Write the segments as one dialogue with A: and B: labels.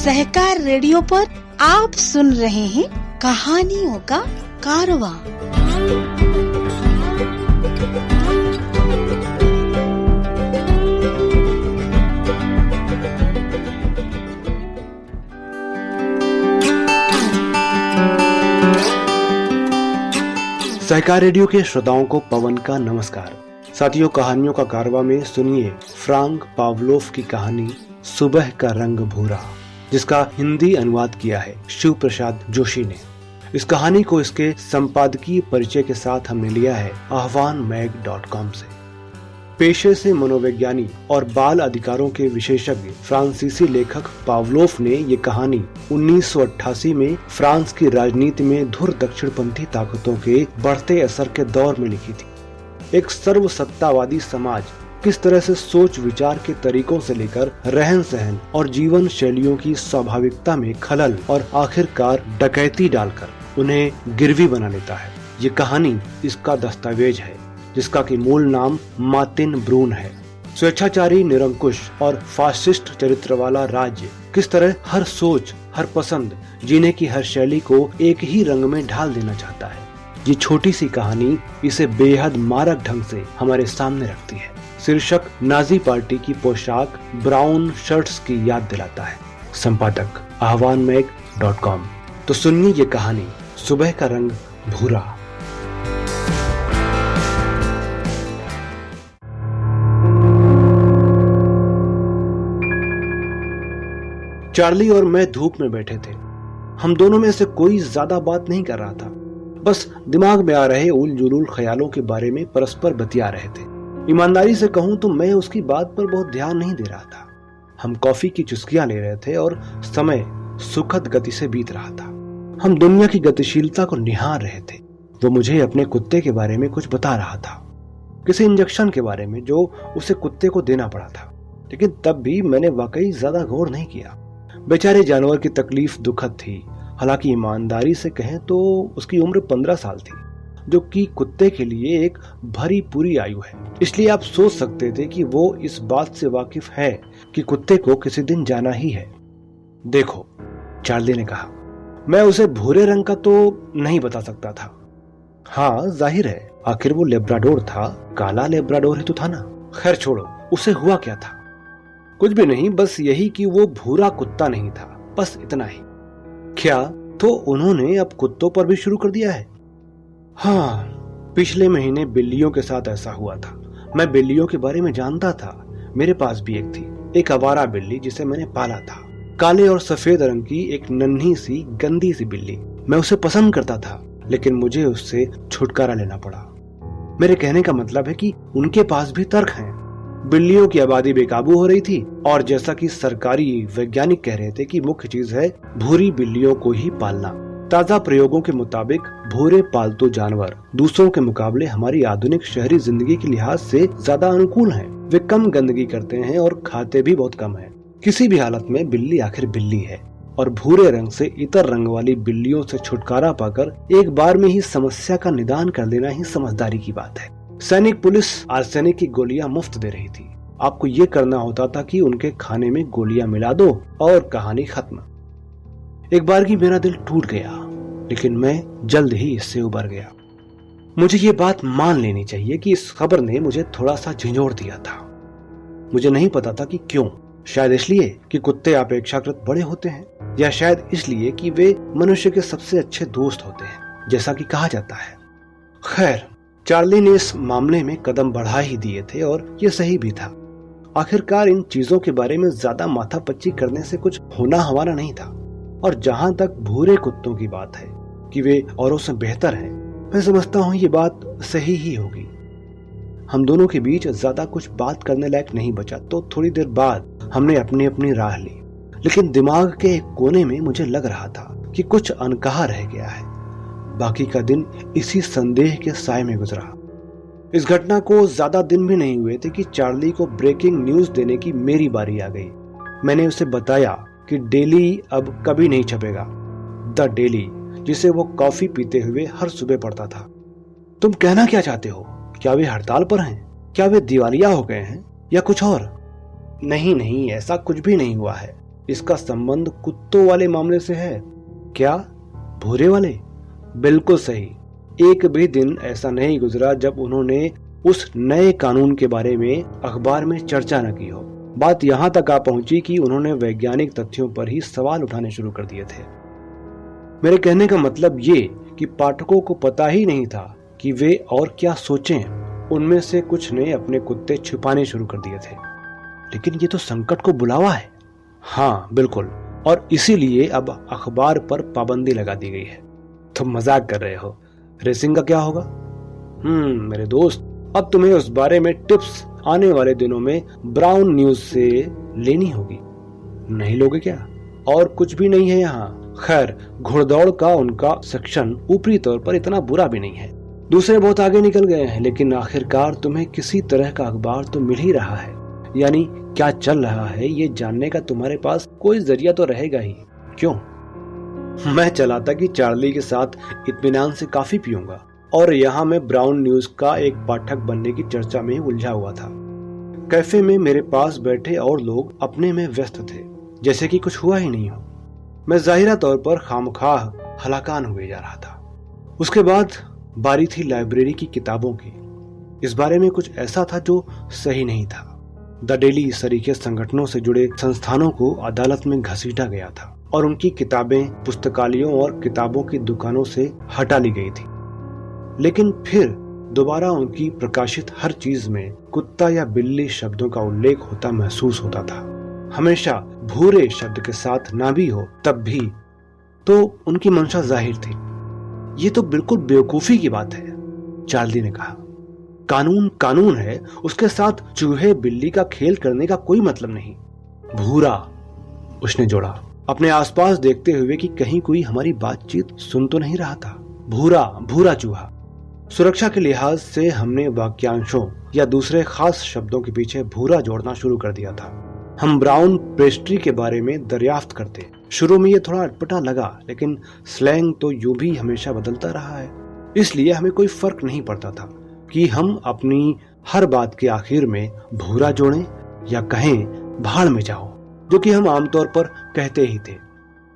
A: सहकार radio पर आप सुन रहे हैं कहानियों का कारवां।
B: सहकार रेडियो के श्रोताओं को पवन का नमस्कार। साथियों, कहानियों का कारवां में सुनिए फ्रांक पावलोव की कहानी सुबह का रंग भूरा, जिसका हिंदी अनुवाद किया है शिव प्रसाद जोशी ने। इस कहानी को इसके संपादकीय परिचय के साथ हमने लिया है ahvanmag.com से। पेशे से मनोवैज्ञानिक और बाल अधिकारों के विशेषज्ञ फ्रांसीसी लेखक पावलोव ने ये कहानी 1988 में फ्रांस की राजनीति में धुर दक्षिणपंथी ताकतों के बढ़ते असर के दौर में लिखी थी। एक सर्वसत्तावादी समाज किस तरह से सोच विचार के तरीकों से लेकर रहन सहन और जीवन शैलियों की स्वाभाविकता में खलल और आखिरकार डकैती डालकर उन्हें गिरवी बना लेता है। ये कहानी इसका दस्तावेज है, जिसका कि मूल नाम मार्टिन ब्रून है। स्वेच्छाचारी, निरंकुश और फासिस्ट चरित्र वाला राज्य किस तरह हर सोच, हर पसंद, जीने की हर शैली को एक ही रंग में ढाल देना चाहता है। ये छोटी सी कहानी इसे बेहद मारक ढंग से हमारे सामने रखती है। शीर्षक नाजी पार्टी की पोशाक, ब्राउन शर्ट्स की याद दिलाता है। संपादक ahvanmag.com। तो सुनिए ये कहानी सुबह का रंग भूरा। चार्ली और मैं धूप में बैठे थे। हम दोनों में से कोई ज्यादा बात नहीं कर रहा था, बस दिमाग में आ रहे उल जुलूल ख्यालों के बारे में परस्पर बतिया रहे थे। ईमानदारी से कहूं तो मैं उसकी बात पर बहुत ध्यान नहीं दे रहा था। हम कॉफी की चुस्कियां ले रहे थे और समय सुखद गति से बीत रहा था। हम दुनिया की गतिशीलता को निहार रहे थे। वो मुझे अपने कुत्ते के बारे में कुछ बता रहा था, किसी इंजेक्शन के बारे में जो उसे कुत्ते को देना पड़ा था, लेकिन तब भी मैंने वाकई ज्यादा गौर नहीं किया। बेचारे जानवर की तकलीफ दुखद थी। हालांकि ईमानदारी से कहें तो उसकी उम्र 15 साल थी, जो कि कुत्ते के लिए एक भरी पूरी आयु है। इसलिए आप सोच सकते थे कि वो इस बात से वाकिफ है कि कुत्ते को किसी दिन जाना ही है। देखो, चार्ली ने कहा, मैं उसे भूरे रंग का तो नहीं बता सकता था। हाँ, जाहिर है, आखिर वो लेब्राडोर था, काला लेब्राडोर ही तो था ना। खैर छोड़ो, उसे हुआ क्या था? कुछ भी नहीं, बस यही कि वो भूरा कुत्ता नहीं था, बस इतना ही। क्या तो उन्होंने अब कुत्तों पर भी शुरू कर दिया है? हाँ, पिछले महीने बिल्लियों के साथ ऐसा हुआ था। मैं बिल्लियों के बारे में जानता था। मेरे पास भी एक थी, एक आवारा बिल्ली जिसे मैंने पाला था। काले और सफेद रंग की एक नन्ही सी गंदी सी बिल्ली। मैं उसे पसंद करता था, लेकिन मुझे उससे छुटकारा लेना पड़ा। मेरे कहने का मतलब है कि उनके पास भी तर्क हैं। बिल्लियों की आबादी बेकाबू हो रही थी और जैसा कि सरकारी वैज्ञानिक कह रहे थे कि मुख्य चीज है भूरी बिल्लियों को ही पालना। ताजा प्रयोगों के मुताबिक भूरे पालतू जानवर दूसरों के मुकाबले हमारी आधुनिक शहरी जिंदगी के लिहाज से ज्यादा अनुकूल हैं। वे कम गंदगी करते हैं और खाते भी बहुत कम हैं। किसी भी हालत में बिल्ली आखिर बिल्ली है और भूरे रंग से इतर रंग वाली बिल्लियों से छुटकारा पाकर एक बार में ही समस्या का निदान कर लेना ही समझदारी की बात है। सैनिक पुलिस आर्सेनिक की गोलियां मुफ्त दे रही थी। आपको ये करना होता था कि उनके खाने में गोलियां मिला दो और कहानी खत्म। एक बार की मेरा दिल टूट गया, लेकिन मैं जल्द ही इससे उबर गया। मुझे ये बात मान लेनी चाहिए कि इस खबर ने मुझे थोड़ा सा झंझोड़ दिया था। मुझे नहीं पता था कि क्यों। शायद इसलिए कि कुत्ते अपेक्षाकृत बड़े होते हैं, या शायद इसलिए कि वे मनुष्य के सबसे अच्छे दोस्त होते हैं, जैसा कि कहा जाता है। खैर, चार्ली ने इस मामले में कदम बढ़ा ही दिए थे और ये सही भी था। आखिरकार इन चीजों के बारे में ज्यादा माथापच्ची करने से कुछ होना हमारा नहीं था। और जहां तक भूरे कुत्तों की बात है कि वे औरों से बेहतर हैं, मैं समझता हूँ ये बात सही ही होगी। हम दोनों के बीच ज्यादा कुछ बात करने लायक नहीं बचा, तो थोड़ी देर बाद हमने अपनी अपनी राह ली। लेकिन दिमाग के एक कोने में मुझे लग रहा था कि कुछ अनकहा रह गया है। बाकी का दिन इसी संदेह के साए में गुजरा। इस घटना को ज्यादा दिन भी नहीं हुए थे कि चार्ली को ब्रेकिंग न्यूज देने की मेरी बारी आ गई। मैंने उसे बताया कि डेली अब कभी नहीं छपेगा। द डेली, जिसे वो कॉफी पीते हुए हर सुबह पढ़ता था। तुम कहना क्या चाहते हो? क्या वे हड़ताल पर हैं? क्या वे दिवालिया हो गए हैं या कुछ और? नहीं, ऐसा कुछ भी नहीं हुआ है। इसका संबंध कुत्तों वाले मामले से है। क्या? भूरे वाले? बिल्कुल सही। एक भी दिन ऐसा नहीं गुजरा जब उन्होंने उस नए कानून के बारे में अखबार में चर्चा न की हो। बात यहाँ तक आ पहुंची कि उन्होंने वैज्ञानिक तथ्यों पर ही सवाल उठाने शुरू कर दिए थे। मेरे कहने का मतलब ये कि पाठकों को पता ही नहीं था कि वे और क्या सोचें। उनमें से कुछ ने अपने कुत्ते छुपाने शुरू कर दिए थे। लेकिन ये तो संकट को बुलावा है। हाँ बिल्कुल, और इसीलिए अब अखबार पर पाबंदी लगा दी गई है। तुम मजाक कर रहे हो? रेसिंग का क्या होगा? मेरे दोस्त, अब तुम्हें उस बारे में टिप्स आने वाले दिनों में ब्राउन न्यूज से लेनी होगी। नहीं लोगे क्या? और कुछ भी नहीं है यहाँ। खैर, घुड़दौड़ का उनका सेक्शन ऊपरी तौर पर इतना बुरा भी नहीं है। दूसरे बहुत आगे निकल गए हैं, लेकिन आखिरकार तुम्हें किसी तरह का अखबार तो मिल ही रहा है। यानी क्या चल रहा है ये जानने का तुम्हारे पास कोई जरिया तो रहेगा ही। क्यों? मैं चलाता कि चार्ली के साथ इत्मीनान से काफी पीऊंगा, और यहाँ मैं ब्राउन न्यूज का एक पाठक बनने की चर्चा में उलझा हुआ था। कैफे में मेरे पास बैठे और लोग अपने में व्यस्त थे, जैसे कि कुछ हुआ ही नहीं हो। मैं जाहिरा तौर पर खामखाह हलाकान हुए जा रहा था। उसके बाद बारी थी लाइब्रेरी की किताबों की। इस बारे में कुछ ऐसा था जो सही नहीं था। द डेली सरीखे संगठनों से जुड़े संस्थानों को अदालत में घसीटा गया था और उनकी किताबें पुस्तकालयों और किताबों की दुकानों से हटा ली गई थी। लेकिन फिर दोबारा उनकी प्रकाशित हर चीज में कुत्ता या बिल्ली शब्दों का उल्लेख होता महसूस होता था। हमेशा भूरे शब्द के साथ ना भी हो तब भी। तो उनकी मंशा जाहिर थी। ये तो बिल्कुल बेवकूफी की बात है, चार्ली ने कहा। कानून कानून है, उसके साथ चूहे बिल्ली का खेल करने का कोई मतलब नहीं। भूरा, उसने जोड़ा, अपने आसपास देखते हुए कि कहीं कोई हमारी बातचीत सुन तो नहीं रहा था। भूरा, भूरा चूहा। सुरक्षा के लिहाज से हमने वाक्यांशों या दूसरे खास शब्दों के पीछे भूरा जोड़ना शुरू कर दिया था। हम ब्राउन पेस्ट्री के बारे में दरियाफ्त करते। शुरू में ये थोड़ा अटपटा लगा, लेकिन स्लैंग तो यूं भी हमेशा बदलता रहा है, इसलिए हमें कोई फर्क नहीं पड़ता था कि हम अपनी हर बात के आखिर में भूरा जोड़ें या कहें भाड़ में जाओ, जो कि हम आमतौर पर कहते ही थे।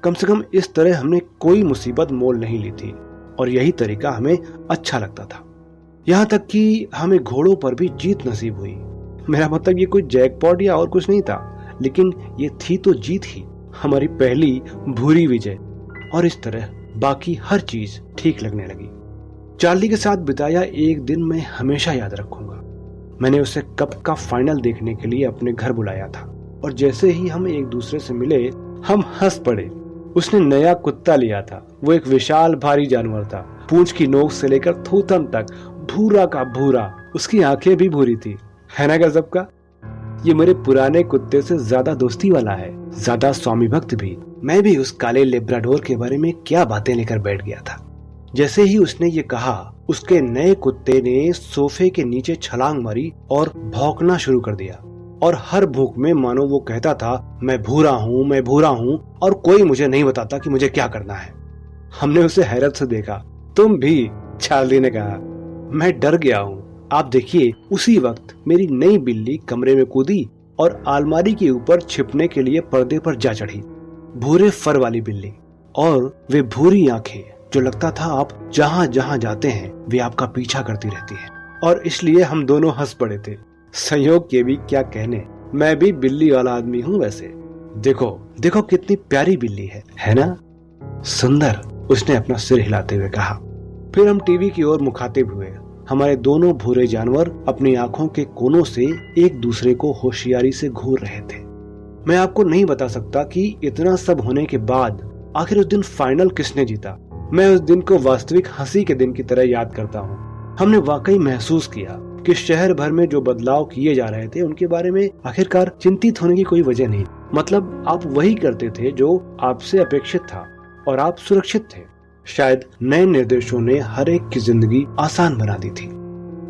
B: कम से कम इस तरह हमने कोई मुसीबत मोल नहीं ली थी और यही तरीका हमें अच्छा लगता था। यहाँ तक कि हमें घोड़ों पर भी जीत नसीब हुई। मेरा मतलब ये कोई जैकपॉट या और कुछ नहीं था, लेकिन ये थी तो जीत ही, हमारी पहली भूरी विजय। और इस तरह बाकी हर चीज ठीक लगने लगी। चार्ली के साथ बिताया एक दिन मैं हमेशा याद रखूंगा। मैंने उसे कप का फाइनल देखने के लिए अपने घर बुलाया था और जैसे ही हम एक दूसरे से मिले हम हंस पड़े। उसने नया कुत्ता लिया था। वो एक विशाल भारी जानवर था, पूंछ की नोक से लेकर थूथन तक भूरा का भूरा। उसकी आंखें भी भूरी थी, है ना गजब का। ये मेरे पुराने कुत्ते से ज्यादा दोस्ती वाला है, ज्यादा स्वामी भक्त भी। मैं भी उस काले लेब्राडोर के बारे में क्या बातें लेकर बैठ गया था। जैसे ही उसने ये कहा, उसके नए कुत्ते ने सोफे के नीचे छलांग मारी और भौंकना शुरू कर दिया, और हर भूख में मानो वो कहता था, मैं भूरा हूँ, मैं भूरा हूँ, और कोई मुझे नहीं बताता कि मुझे क्या करना है। हमने उसे हैरत से देखा। तुम भी? चार्ली ने कहा। मैं डर गया हूँ। आप देखिए, उसी वक्त मेरी नई बिल्ली कमरे में कूदी और अलमारी के ऊपर छिपने के लिए पर्दे पर जा चढ़ी। भूरे फर वाली बिल्ली और वे भूरी आंखें, जो लगता था आप जहां जहां जाते हैं वे आपका पीछा करती रहती हैं। और इसलिए हम दोनों हंस पड़े थे। संयोग के भी क्या कहने, मैं भी बिल्ली वाला आदमी हूँ वैसे। देखो देखो कितनी प्यारी बिल्ली है ना? सुंदर, उसने अपना सिर हिलाते हुए कहा। फिर हम टीवी की ओर मुखातिब हुए। हमारे दोनों भूरे जानवर अपनी आंखों के कोनों से एक दूसरे को होशियारी से घूर रहे थे। मैं आपको नहीं बता सकता कि इतना सब होने के बाद आखिर उस दिन फाइनल किसने जीता। मैं उस दिन को वास्तविक हंसी के दिन की तरह याद करता हूँ। हमने वाकई महसूस किया कि शहर भर में जो बदलाव किए जा रहे थे उनके बारे में आखिरकार चिंतित होने की कोई वजह नहीं। मतलब आप वही करते थे जो आपसे अपेक्षित था और आप सुरक्षित थे। शायद नए निर्देशों ने हर एक की जिंदगी आसान बना दी थी।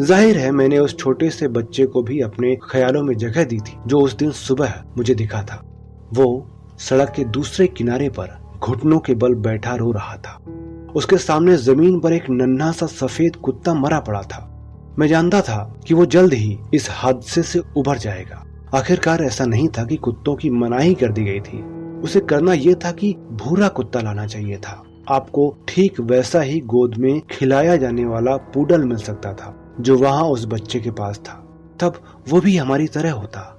B: जाहिर है मैंने उस छोटे से बच्चे को भी अपने ख्यालों में जगह दी थी जो उस दिन सुबह मुझे दिखा था। वो सड़क के दूसरे किनारे पर घुटनों के बल बैठा रो रहा था। उसके सामने जमीन पर एक नन्हा सा सफेद कुत्ता मरा पड़ा था। मैं जानता था कि वो जल्द ही इस हादसे से उभर जाएगा। आखिरकार ऐसा नहीं था कि कुत्तों की मनाही कर दी गई थी। उसे करना यह था कि भूरा कुत्ता लाना चाहिए था। आपको ठीक वैसा ही गोद में खिलाया जाने वाला पूडल मिल सकता था जो वहाँ उस बच्चे के पास था। तब वो भी हमारी तरह होता।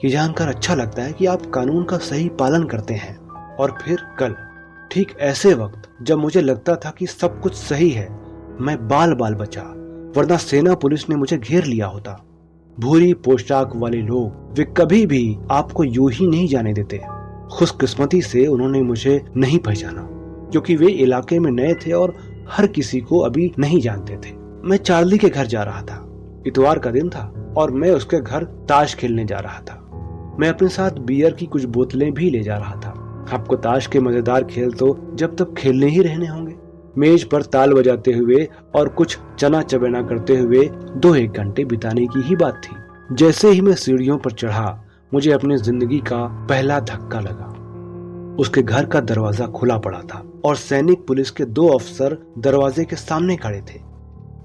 B: ये जानकर अच्छा लगता है कि आप कानून का सही पालन करते हैं। और फिर कल ठीक ऐसे वक्त जब मुझे लगता था कि सब कुछ सही है, मैं बाल बाल बचा, वरना सेना पुलिस ने मुझे घेर लिया होता। भूरी पोशाक वाले लोग, वे कभी भी आपको यूं ही नहीं जाने देते। खुशकिस्मती से उन्होंने मुझे नहीं पहचाना क्योंकि वे इलाके में नए थे और हर किसी को अभी नहीं जानते थे। मैं चार्ली के घर जा रहा था। इतवार का दिन था और मैं उसके घर ताश खेलने जा रहा था। मैं अपने साथ बियर की कुछ बोतलें भी ले जा रहा था। आपको ताश के मजेदार खेल तो जब तक खेलने ही रहने होंगे। मेज पर ताल बजाते हुए और कुछ चना चबेना करते हुए 2-1 घंटे बिताने की ही बात थी। जैसे ही मैं सीढ़ियों पर चढ़ा, मुझे अपनी जिंदगी का पहला धक्का लगा। उसके घर का दरवाजा खुला पड़ा था और सैनिक पुलिस के 2 अफसर दरवाजे के सामने खड़े थे।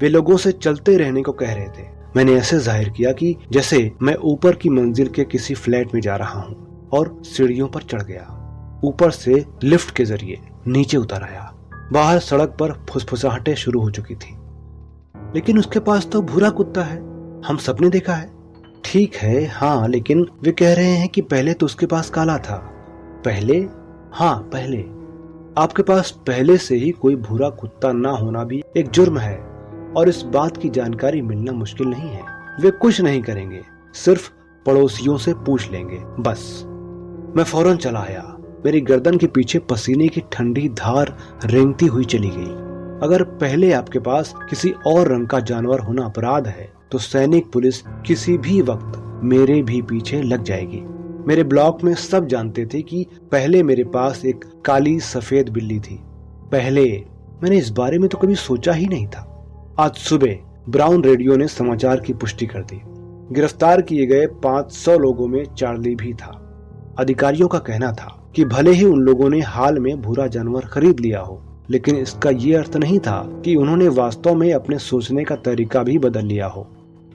B: वे लोगों से चलते रहने को कह रहे थे। मैंने ऐसे जाहिर किया कि जैसे मैं ऊपर की मंजिल के किसी फ्लैट में जा रहा हूँ और सीढ़ियों पर चढ़ गया। ऊपर से लिफ्ट के जरिए नीचे उतर आया। बाहर सड़क पर फुसफुसाहटें शुरू हो चुकी थी। लेकिन उसके पास तो भूरा कुत्ता है, हम सबने देखा है। ठीक है, हाँ, लेकिन वे कह रहे हैं कि पहले तो उसके पास काला था। पहले? हाँ, पहले। आपके पास पहले से ही कोई भूरा कुत्ता ना होना भी एक जुर्म है और इस बात की जानकारी मिलना मुश्किल नहीं है। वे कुछ नहीं करेंगे, सिर्फ पड़ोसियों से पूछ लेंगे, बस। मैं फौरन चला आया। मेरी गर्दन के पीछे पसीने की ठंडी धार रेंगती हुई चली गई। अगर पहले आपके पास किसी और रंग का जानवर होना अपराध है तो सैनिक पुलिस किसी भी वक्त मेरे भी पीछे लग जाएगी। मेरे ब्लॉक में सब जानते थे कि पहले मेरे पास एक काली सफेद बिल्ली थी। पहले मैंने इस बारे में तो कभी सोचा ही नहीं था। आज सुबह ब्राउन रेडियो ने समाचार की पुष्टि कर दी। गिरफ्तार किए गए 500 लोगों में चार्ली भी था। अधिकारियों का कहना था कि भले ही उन लोगों ने हाल में भूरा जानवर खरीद लिया हो, लेकिन इसका ये अर्थ नहीं था कि उन्होंने वास्तव में अपने सोचने का तरीका भी बदल लिया हो।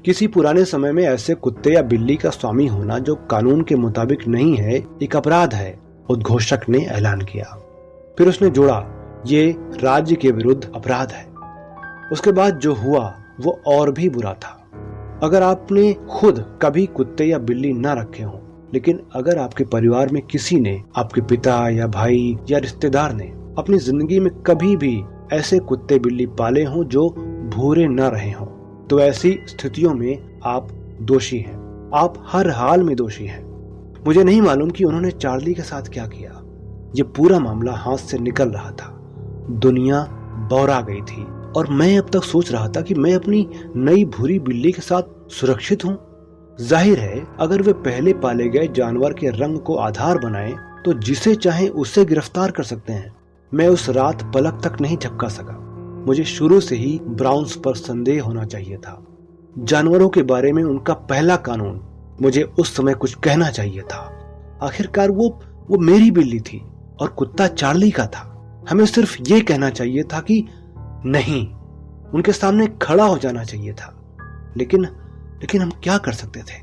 B: किसी पुराने समय में ऐसे कुत्ते या बिल्ली का स्वामी होना जो कानून के मुताबिक नहीं है, एक अपराध है, उद्घोषक ने ऐलान किया। फिर उसने जोड़ा, ये राज्य के विरुद्ध अपराध है। उसके बाद जो हुआ वो और भी बुरा था। अगर आपने खुद कभी कुत्ते या बिल्ली न रखे हों, लेकिन अगर आपके परिवार में किसी ने, आपके पिता या भाई या रिश्तेदार ने अपनी जिंदगी में कभी भी ऐसे कुत्ते बिल्ली पाले हों जो भूरे न रहे हों, तो ऐसी स्थितियों में आप दोषी हैं। आप हर हाल में दोषी हैं। मुझे नहीं मालूम कि उन्होंने चार्ली के साथ क्या किया। ये पूरा मामला हाथ से निकल रहा था। दुनिया बौरा गई थी और मैं अब तक सोच रहा था कि मैं अपनी नई भूरी बिल्ली के साथ सुरक्षित हूँ। जाहिर है, अगर वे पहले पाले गए जानवर के रंग को आधार बनाएं, तो जिसे चाहे उससे गिरफ्तार कर सकते हैं। मैं उस रात पलक तक नहीं झपका सका। मुझे शुरू से ही ब्राउन्स पर संदेह होना चाहिए था। जानवरों के बारे में उनका पहला कानून, मुझे उस समय कुछ कहना चाहिए था। आखिरकार वो मेरी बिल्ली थी और कुत्ता चार्ली का था। हमें सिर्फ ये कहना चाहिए था कि नहीं, उनके सामने खड़ा हो जाना चाहिए था। लेकिन हम क्या कर सकते थे?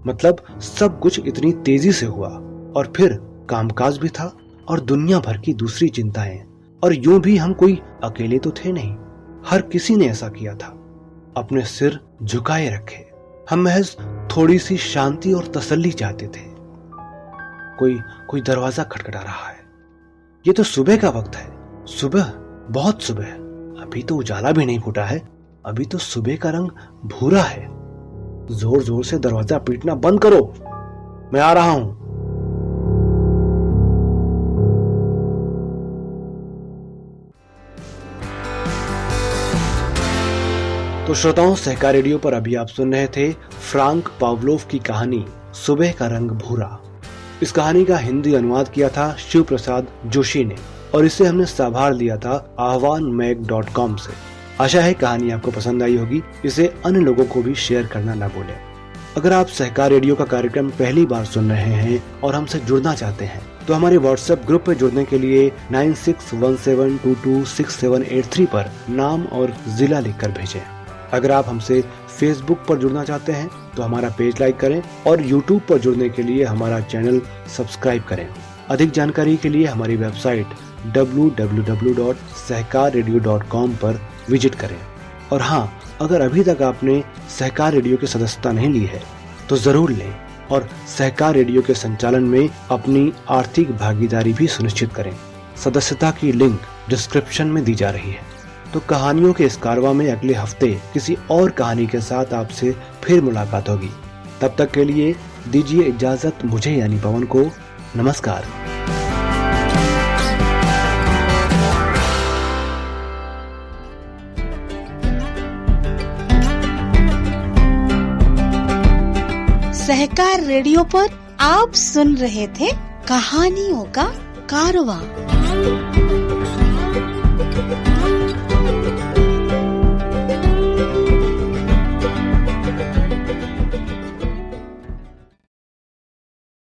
B: मतलब सब कुछ इतनी तेजी से हुआ और फिर कामकाज भी था और दुनिया भर की दूसरी चिंताएं, और यूं भी हम कोई अकेले तो थे नहीं। हर किसी ने ऐसा किया था, अपने सिर झुकाए रखे। हम महज थोड़ी सी शांति और तसल्ली चाहते थे। कोई दरवाजा खटखटा रहा है। ये तो सुबह का वक्त है। सुबह, बहुत सुबह। अभी तो उजाला भी नहीं फूटा है। अभी तो सुबह का रंग भूरा है। जोर जोर से दरवाजा पीटना बंद करो, मैं आ रहा हूं। तो श्रोताओं, सहकार रेडियो पर अभी आप सुन रहे थे फ्रांक पावलोव की कहानी सुबह का रंग भूरा। इस कहानी का हिंदी अनुवाद किया था शिव प्रसाद जोशी ने और इसे हमने संभाल लिया था ahvanmag.com से। आशा है कहानी आपको पसंद आई होगी। इसे अन्य लोगों को भी शेयर करना ना भूलें। अगर आप सहकार रेडियो का कार्यक्रम पहली बार सुन रहे हैं और हमसे जुड़ना चाहते हैं तो हमारे व्हाट्सएप ग्रुप में जुड़ने के लिए 9617226783 पर नाम और जिला लिखकर भेजें। अगर आप हमसे फेसबुक पर जुड़ना चाहते हैं तो हमारा पेज लाइक करें और यूट्यूब पर जुड़ने के लिए हमारा चैनल सब्सक्राइब करें। अधिक जानकारी के लिए हमारी वेबसाइट www.सहकाररेडियो.com पर विजिट करें। और हाँ, अगर अभी तक आपने सहकार रेडियो की सदस्यता नहीं ली है तो जरूर लें और सहकार रेडियो के संचालन में अपनी आर्थिक भागीदारी भी सुनिश्चित करें। सदस्यता की लिंक डिस्क्रिप्शन में दी जा रही है। तो कहानियों के इस कारवां में अगले हफ्ते किसी और कहानी के साथ आपसे फिर मुलाकात होगी। तब तक के लिए दीजिए इजाजत मुझे यानी पवन को। नमस्कार।
A: सहकार रेडियो पर आप सुन रहे थे कहानियों का कारवां।